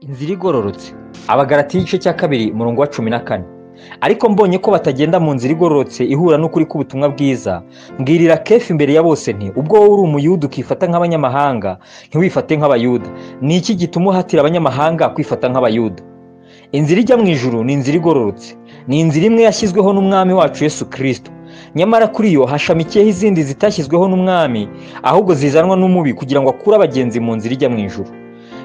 Inzira igororotse. Abagalatiya igice cya 2 umurongo wa 14. Ariko mbonye ko batagenda mu nzira igororotse ihura n'ukuri k'ubutumwa bwiza, mbwirira Kefa imbere ya bose nti ubwo wowe uri Umuyuda ukifata nk'abanyamahanga, ntiwifate nk'Abayuda. Ni iki gituma uhatira abanyamahanga kwifata nk'Abayuda? Inzira ijya mu ijuru ni inzira igororotse. Ni inzira imwe yashyizweho n'umwami wacu Yesu Kristo. Nyamara kuri yo hashamikiyeho izindi zitashyizweho n'umwami, ahubwo zizanwa n'umubi kugira ngo akure abagenzi mu nzira ijya mu ijuru.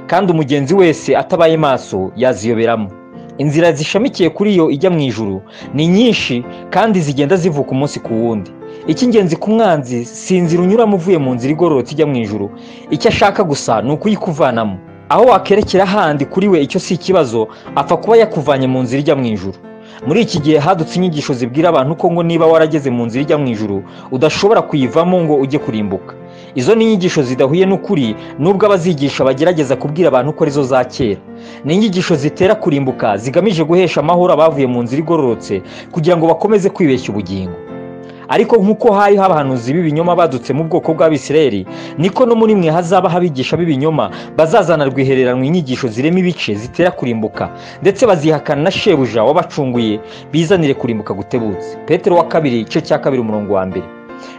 Kandi umugenzi wese atabaye maso yaziyoberamo. Inzira zishamikiye kuri yo ijya mu ijuru ni nyinshi kandi zigenda zivuka umunsi ku wundi. Icy'ingenzi ku mwanzi si inzira unyuramo uvuye mu nzira igororotse ijya mu ijuru. Icyo ashaka gusa ni ukuyikuvanamo. Aho wakerekera handi kuri we icyo si ikibazo, apfa kuba yakuvanye mu nzira ijya mu ijuru. Muri iki gihe hadutse inyigisho zibwira abantu ko ngo niba warageze mu nzira ijya mu ijuru udashobora kuyivamo ngo ujye kurimbuka. Izo ni inyigisho zidahuye n'ukuri, nubwo abazigisha bagerageza kubwira abantu ko arizo za kera. Ni inyigisho zitera kurimbuka zigamije guhesha amahoro abavuye mu nzira igororotse kugira ngo bakomeze kwibeshya ubugingo. Ariko nk'uko hariho abahanuzi b'ibinyoma badutse mu bwoko bw'Abisirayeli, niko no muri mwe hazaba abigisha b'ibinyoma bazazana rwihereranwa inyigisho zirema ibice zitera kurimbuka, ndetse bazihakana na shebuja wabacunguye bizanire kurimbuka gutebutse. Petero wa 2 igice cya 2 umurongo wa 1.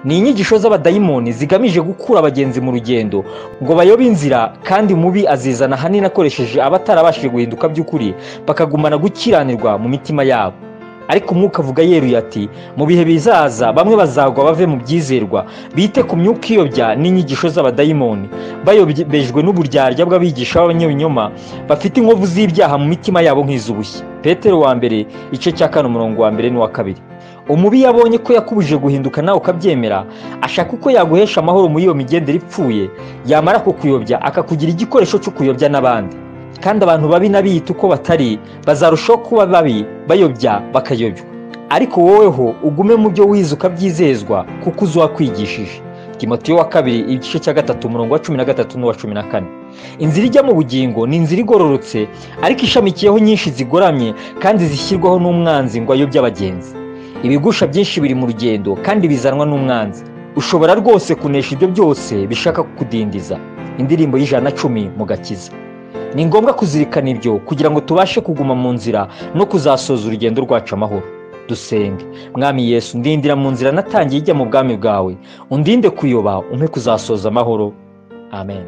Ni inyigisho z'abadayimoni zigamije gukura abagenzi mu rugendo ngo bayobe inzira, kandi mubi azizana hanini akoresheje abatarabashije guhinduka by'ukuri bakagumana gukiranirwa mu mitima yabo. Ariko Umwuka avuga yeruye ati mu bihe bizaza bamwe bazagwa bave mu byizerwa, bite ku myuka iyobya n'inyigisho z'abadayimoni, bayobejwe n'uburyarya bw'abigisha b'abanyabinyoma bafite inkovu z'ibyaha mu mitima yabo nk'iz'ubushye. Petero wa 1 igice cya 4 umurongo wa 1 n'uwa 2. Umubi yabonye ko yakubuje guhinduka nawe ukabyemera, ashaka uko yaguhesha amahoro muri iyo migendere ipfuye, yamara kukuyobya akakugira igikoresho cyo kuyobya n'abandi. Kandi abantu babi n'abiyita uko batari bazarushaho kuba babi, bayobya bakayobywa. Ariko woweho ugume mu byo wize ukabyizezwa, kuko uzakwigishije. Timoteyo wa 2 igice cya 3 umurongo wa 13 n'uwa 14. Inzira ijya mu bugingo ni inzira igororotse, ariko ishamikiyeho nyinshi zigoramye kandi zishyirwaho n'umwanzi ngo ayobye abagenzi. Ibigusha byinshi biri mu rugendo kandi bizanwa n'umwanzi. Ushobora rwose kunesha ibyo byose bishaka kukudindiza. Indirimbo y'110 mu Gakiza. Ni ngombwa kuzirikana ibyo kugira ngo tubashe kuguma mu nzira no kuzasoza urugendo rwacu amahoro. Dusenge. Mwami Yesu, ndindira mu nzira natangiye ijya mu bwami bwawe, undinde kuyoba, umpe kuzasoza amahoro. Amen.